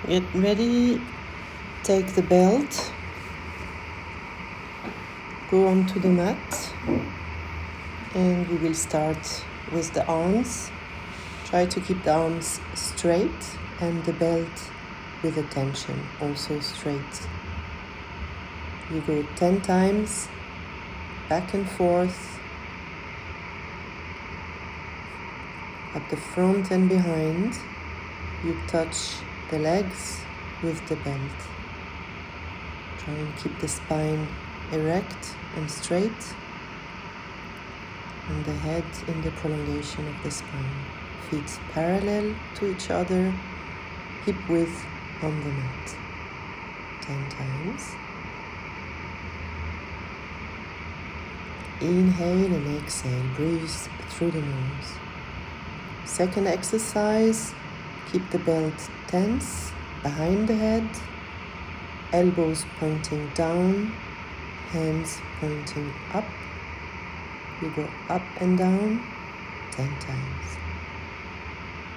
Get ready, take the belt, go onto the mat, and we will start with the arms. Try to keep the arms straight and the belt with attention, also straight. You go 10 times, back and forth, at the front and behind. You touch the legs with the belt. Try and keep the spine erect and straight, and the head in the prolongation of the spine. Feet parallel to each other, hip width on the mat. 10 times. Inhale and exhale, breathe through the nose. Second exercise, keep the belt tense behind the head, elbows pointing down, hands pointing up. You go up and down 10 times.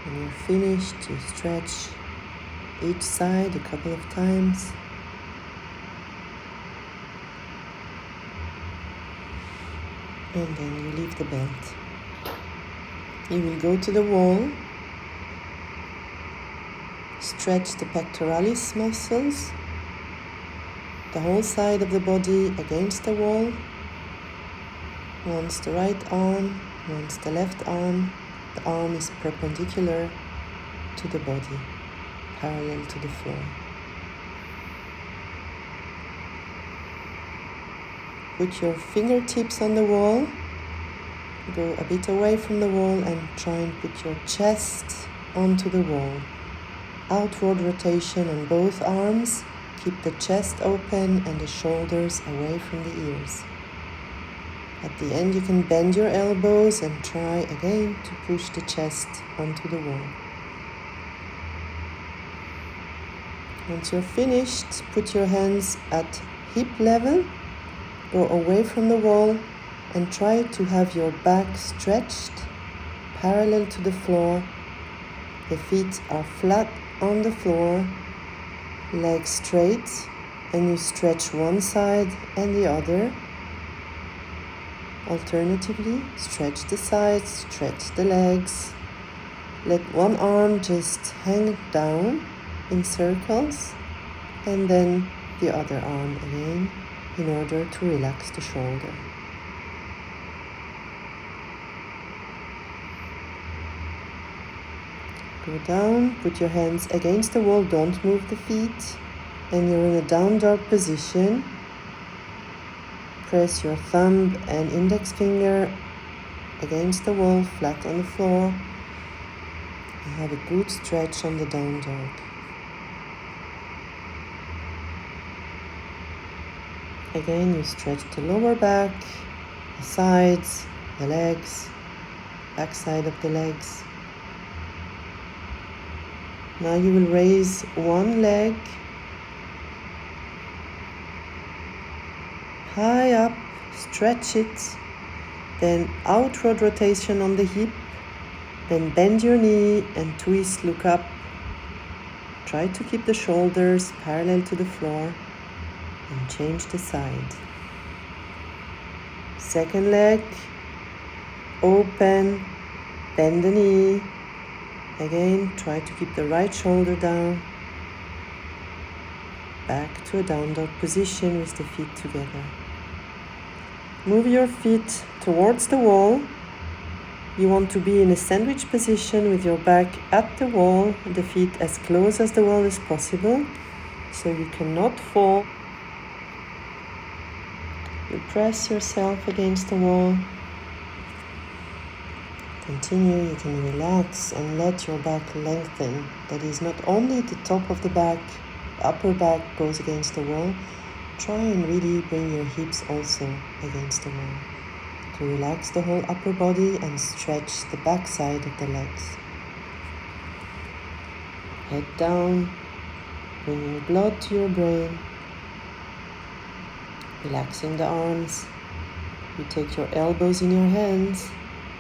When you're finished, you stretch each side a couple of times. And then you leave the belt. You will go to the wall. Stretch the pectoralis muscles, the whole side of the body against the wall. Once the right arm, once the left arm. The arm is perpendicular to the body, parallel to the floor. Put your fingertips on the wall. Go a bit away from the wall and try and put your chest onto the wall. Outward rotation on both arms. Keep the chest open and the shoulders away from the ears. At the end, you can bend your elbows and try again to push the chest onto the wall. Once you're finished, put your hands at hip level, go away from the wall and try to have your back stretched parallel to the floor. The feet are flat on the floor, legs straight, and you stretch one side and the other. Alternatively, stretch the sides, stretch the legs. Let one arm just hang down in circles, and then the other arm again in order to relax the shoulder. Go down, put your hands against the wall, don't move the feet, and you're in a down dog position. Press your thumb and index finger against the wall, flat on the floor. And have a good stretch on the down dog. Again, you stretch the lower back, the sides, the legs, back side of the legs. Now you will raise one leg high up, stretch it, then outward rotation on the hip, then bend your knee and twist, look up. Try to keep the shoulders parallel to the floor and change the side. Second leg, open, bend the knee. Again, try to keep the right shoulder down. Back to a down dog position with the feet together. Move your feet towards the wall. You want to be in a sandwich position with your back at the wall, the feet as close as the wall as possible, so you cannot fall. You press yourself against the wall. Continue, you can relax and let your back lengthen. That is not only the top of the back, the upper back goes against the wall. Try and really bring your hips also against the wall to relax the whole upper body and stretch the back side of the legs. Head down, bringing blood to your brain, relaxing the arms. You take your elbows in your hands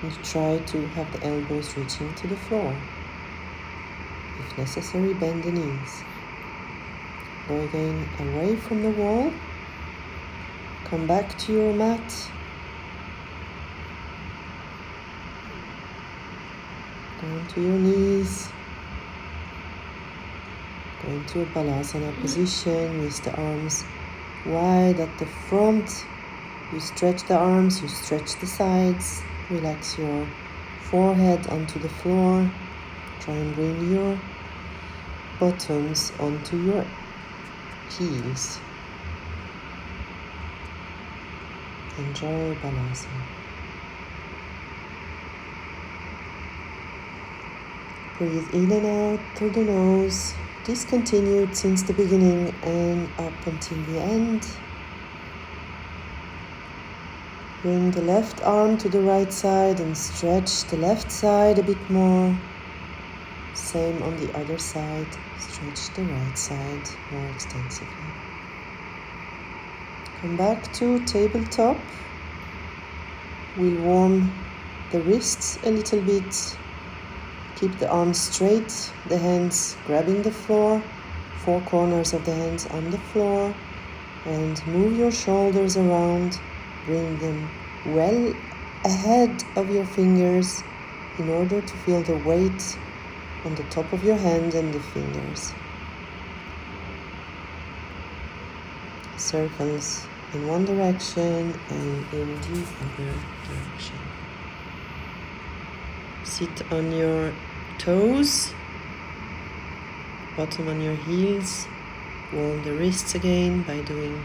and try to have the elbows reaching to the floor. If necessary, bend the knees. Go again away from the wall. Come back to your mat. Down to your knees. Go into a balasana position with the arms wide at the front. You stretch the arms, you stretch the sides. Relax your forehead onto the floor. Try and bring your bottoms onto your heels. Enjoy balasana. Breathe in and out through the nose. Discontinued since the beginning and up until the end. Bring the left arm to the right side and stretch the left side a bit more. Same on the other side. Stretch the right side more extensively. Come back to tabletop. We'll warm the wrists a little bit. Keep the arms straight, the hands grabbing the floor, four corners of the hands on the floor, and move your shoulders around. Bring them well ahead of your fingers in order to feel the weight on the top of your hand and the fingers. Circles in one direction and in the other direction. Sit on your toes, bottom on your heels. Warm the wrists again by doing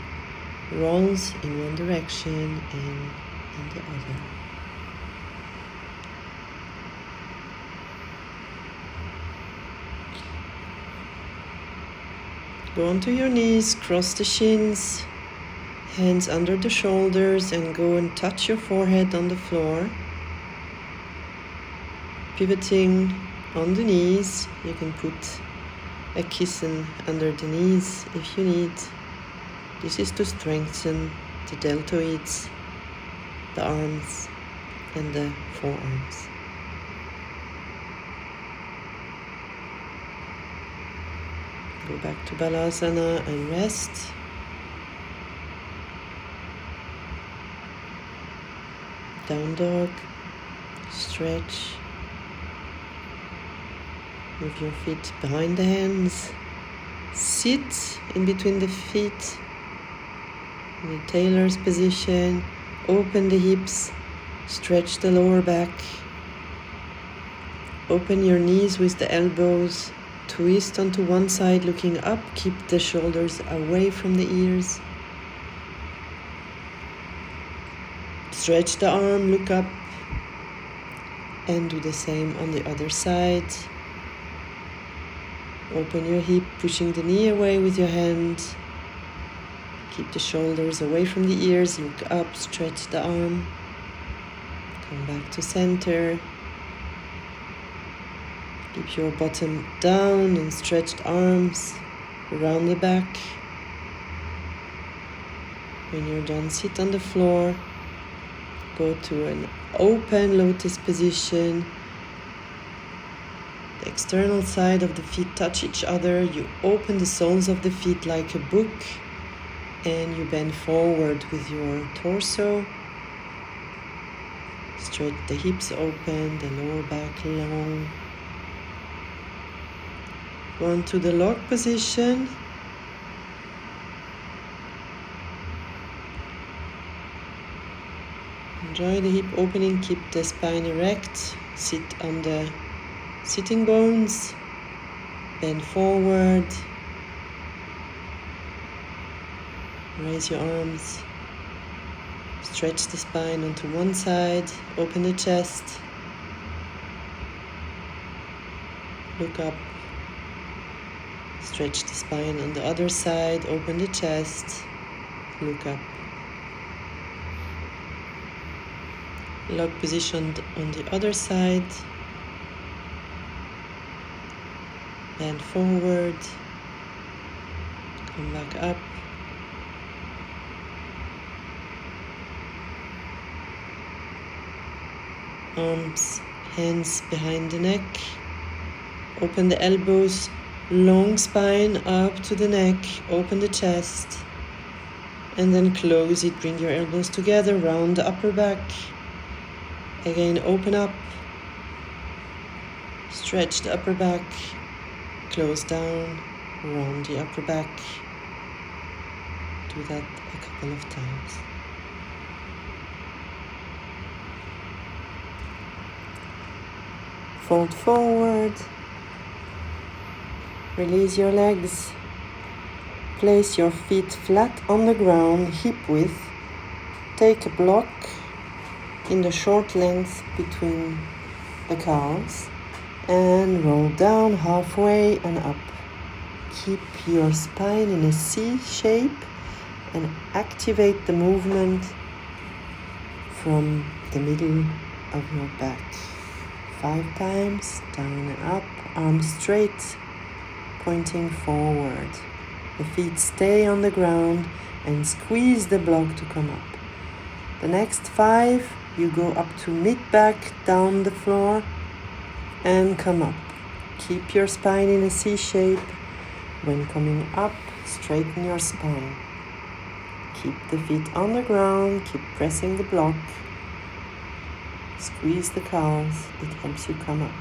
rolls in one direction and in the other. Go onto your knees, cross the shins, hands under the shoulders, and go and touch your forehead on the floor. Pivoting on the knees, you can put a cushion under the knees if you need. This is to strengthen the deltoids, the arms, and the forearms. Go back to balasana and rest. Down dog, stretch. Move your feet behind the hands. Sit in between the feet in a tailor's position. Open the hips, stretch the lower back. Open your knees with the elbows. Twist onto one side looking up. Keep the shoulders away from the ears. Stretch the arm, look up, and do the same on the other side. Open your hip, pushing the knee away with your hand. Keep the shoulders away from the ears, look up, stretch the arm. Come back to center. Keep your bottom down and stretched arms around the back. When you're done, sit on the floor. Go to an open lotus position. The external side of the feet touch each other. You open the soles of the feet like a book and you bend forward with your torso. Stretch the hips open, the lower back long. Go on to the log position. Enjoy the hip opening, keep the spine erect. Sit on the sitting bones. Bend forward. Raise your arms. Stretch the spine onto one side. Open the chest. Look up. Stretch the spine on the other side. Open the chest. Look up. Log positioned on the other side. Bend forward. Come back up. Arms, hands behind the neck. Open the elbows Long spine up to the neck, open the chest, and then close it. Bring your elbows together, round the upper back. Again, open up, stretch the upper back, close down, round the upper back. Do that a couple of times. Fold forward, release your legs, place your feet flat on the ground, hip width. Take a block in the short length between the calves and roll down halfway and up. Keep your spine in a C shape and activate the movement from the middle of your back. 5 times, down and up, arms straight, pointing forward. The feet stay on the ground and squeeze the block to come up. The next 5, you go up to mid-back, down the floor, and come up. Keep your spine in a C shape. When coming up, straighten your spine. Keep the feet on the ground, keep pressing the block. Squeeze the calves, it helps you come up.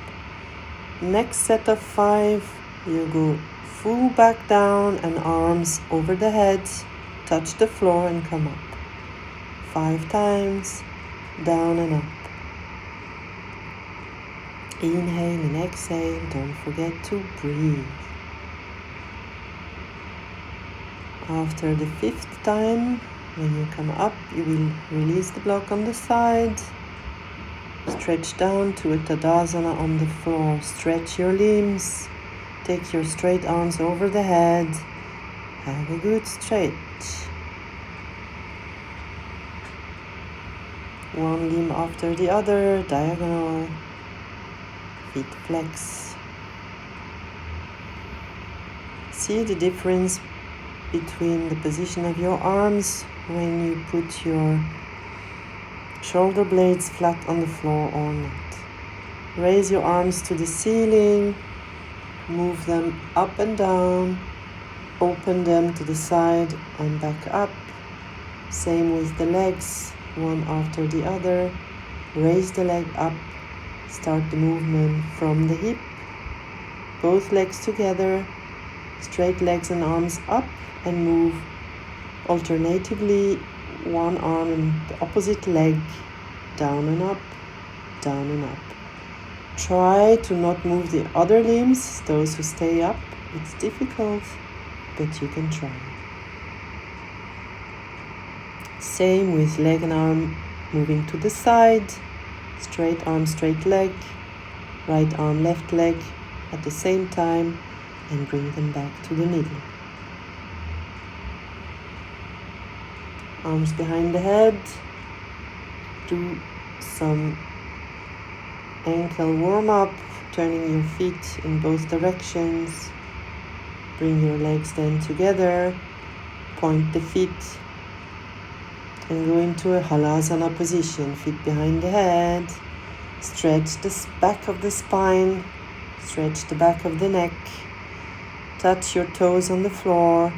Next set of 5, you go full back down and arms over the head, touch the floor and come up. 5 times, down and up. Inhale and exhale, don't forget to breathe. After the 5th time, when you come up, you will release the block on the side. Stretch down to a Tadasana on the floor. Stretch your limbs. Take your straight arms over the head. Have a good stretch. One limb after the other, diagonal. Feet flex. See the difference between the position of your arms when you put your shoulder blades flat on the floor or not. Raise your arms to the ceiling, move them up and down, open them to the side and back up. Same with the legs, one after the other. Raise the leg up, start the movement from the hip, both legs together, straight legs and arms up, and move alternatively one arm and the opposite leg, down and up, down and up. Try to not move the other limbs, those who stay up. It's difficult, but you can try. Same with leg and arm moving to the side, straight arm, straight leg, right arm, left leg at the same time, and bring them back to the middle. Arms behind the head. Do some ankle warm-up, turning your feet in both directions. Bring your legs then together. Point the feet and go into a halasana position. Feet behind the head. Stretch the back of the spine. Stretch the back of the neck. Touch your toes on the floor.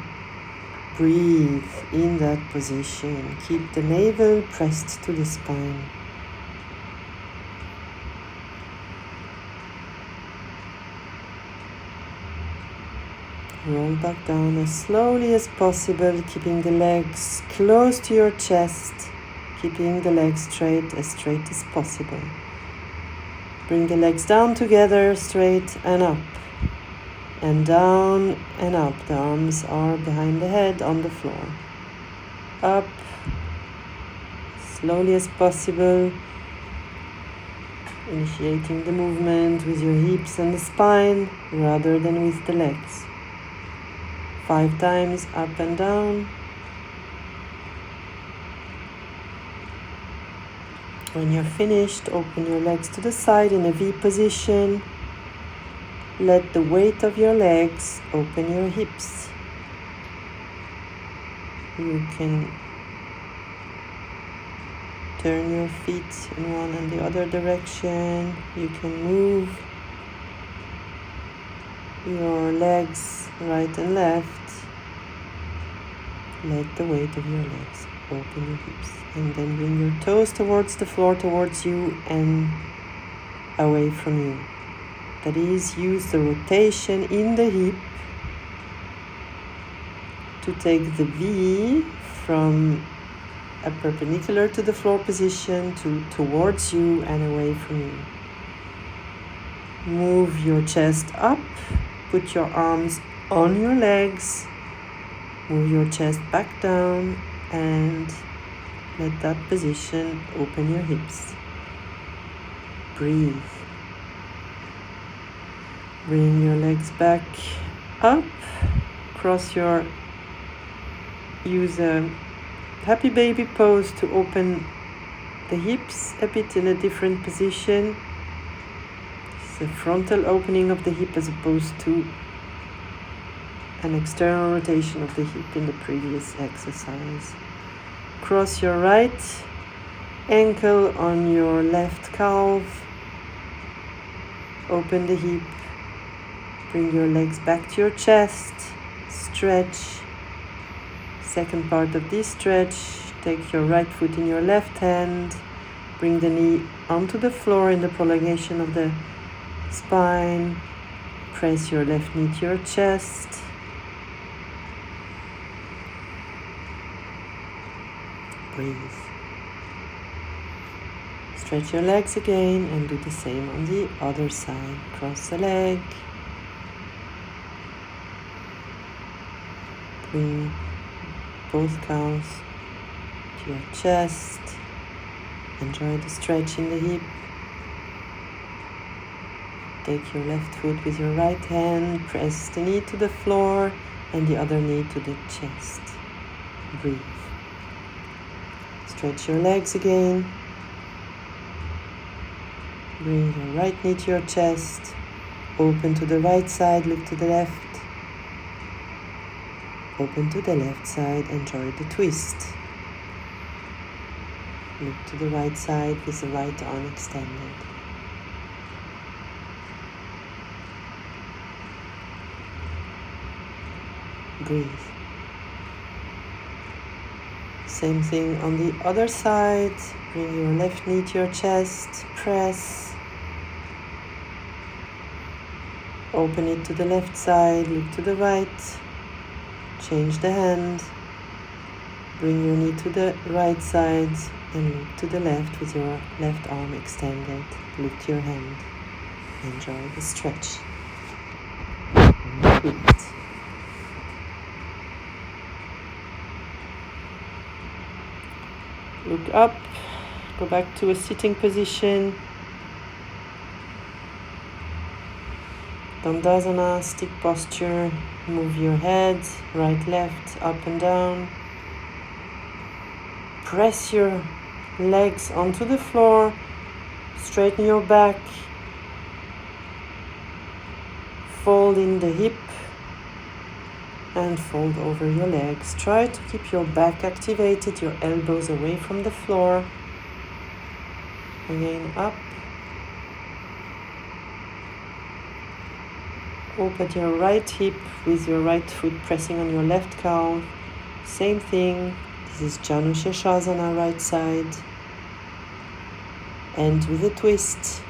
Breathe in that position. Keep the navel pressed to the spine. Roll back down as slowly as possible, keeping the legs close to your chest, keeping the legs straight as possible. Bring the legs down together, straight and up. And down and up. The arms are behind the head on the floor. Up, slowly as possible. Initiating the movement with your hips and the spine rather than with the legs. 5 times up and down. When you're finished, open your legs to the side in a V position. Let the weight of your legs open your hips. You can turn your feet in one and the other direction. You can move your legs right and left. Let the weight of your legs open your hips. And then bring your toes towards the floor, towards you and away from you. That is, use the rotation in the hip to take the V from a perpendicular to the floor position to towards you and away from you. Move your chest up, put your arms on your legs, move your chest back down and let that position open your hips. Breathe. Bring your legs back up, use a happy baby pose to open the hips a bit in a different position. It's a frontal opening of the hip as opposed to an external rotation of the hip in the previous exercise. Cross your right ankle on your left calf. Open the hip. Bring your legs back to your chest. Stretch. Second part of this stretch, take your right foot in your left hand. Bring the knee onto the floor in the prolongation of the spine. Press your left knee to your chest. Breathe. Stretch your legs again and do the same on the other side. Cross the leg. Bring both calves to your chest. Enjoy the stretch in the hip. Take your left foot with your right hand. Press the knee to the floor and the other knee to the chest. Breathe. Stretch your legs again. Bring your right knee to your chest. Open to the right side, look to the left. Open to the left side, enjoy the twist. Look to the right side with the right arm extended. Breathe. Same thing on the other side. Bring your left knee to your chest, press. Open it to the left side, look to the right. Change the hand. Bring your knee to the right side and look to the left with your left arm extended. Look to your hand. Enjoy the stretch. Twist. Look up, go back to a sitting position. Dandasana, stick posture. Move your head, right, left, up and down. Press your legs onto the floor. Straighten your back. Fold in the hip and fold over your legs. Try to keep your back activated, your elbows away from the floor. Again, up. Open your right hip with your right foot pressing on your left calf. Same thing. This is Janu Shirshasana, right side. End with a twist.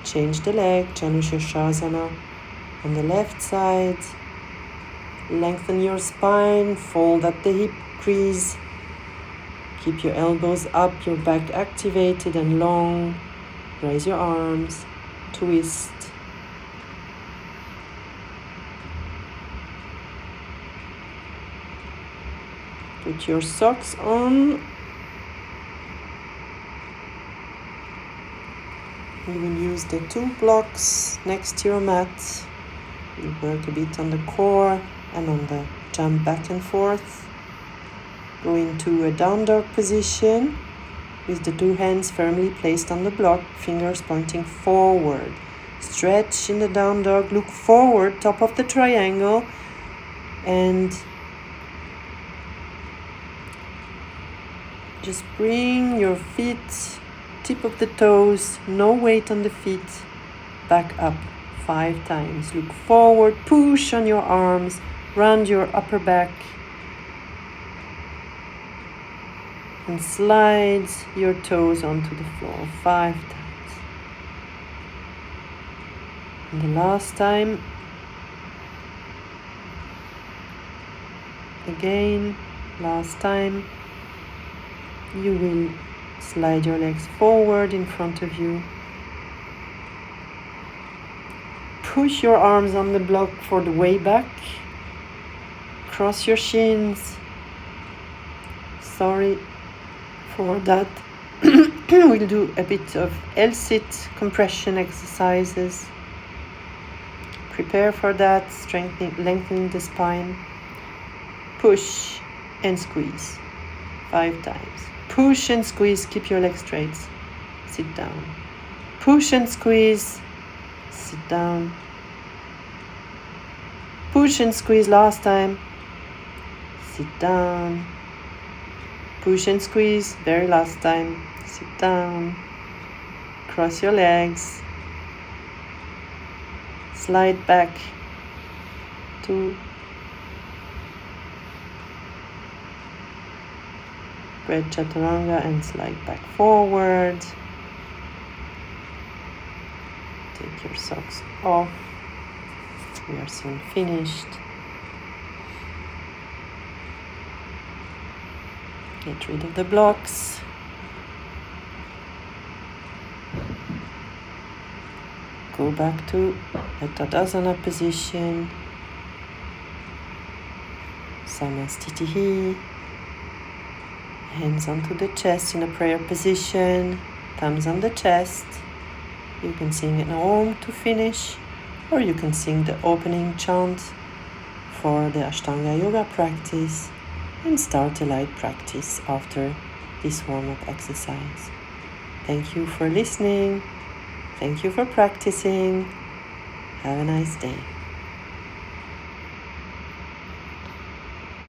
Change the leg, Janu Shirshasana on the left side. Lengthen your spine, fold at the hip crease. Keep your elbows up, your back activated and long. Raise your arms, twist. Put your socks on. You will use the 2 blocks next to your mat. You work a bit on the core and on the jump back and forth. Go into a down dog position with the 2 hands firmly placed on the block, fingers pointing forward. Stretch in the down dog, look forward, top of the triangle, and just bring your feet, tip of the toes, no weight on the feet, back up 5 times. Look forward, push on your arms, round your upper back, and slide your toes onto the floor 5 times. And the last time, again, last time, you will slide your legs forward in front of you. Push your arms on the block for the way back. Cross your shins. Sorry for that. We'll do a bit of L-sit compression exercises. Prepare for that, lengthening the spine. Push and squeeze 5 times. Push and squeeze, keep your legs straight. Sit down. Push and squeeze, sit down. Push and squeeze last time. Sit down. Push and squeeze, very last time. Sit down. Cross your legs. Slide back. 2. Spread chaturanga and slide back forward. Take your socks off. We are soon finished. Get rid of the blocks. Go back to a Tadasana position. Samastitihi. Hands onto the chest in a prayer position. Thumbs on the chest. You can sing an Om to finish, or you can sing the opening chant for the Ashtanga yoga practice and start a light practice after this warm-up exercise. Thank you for listening. Thank you for practicing. Have a nice day.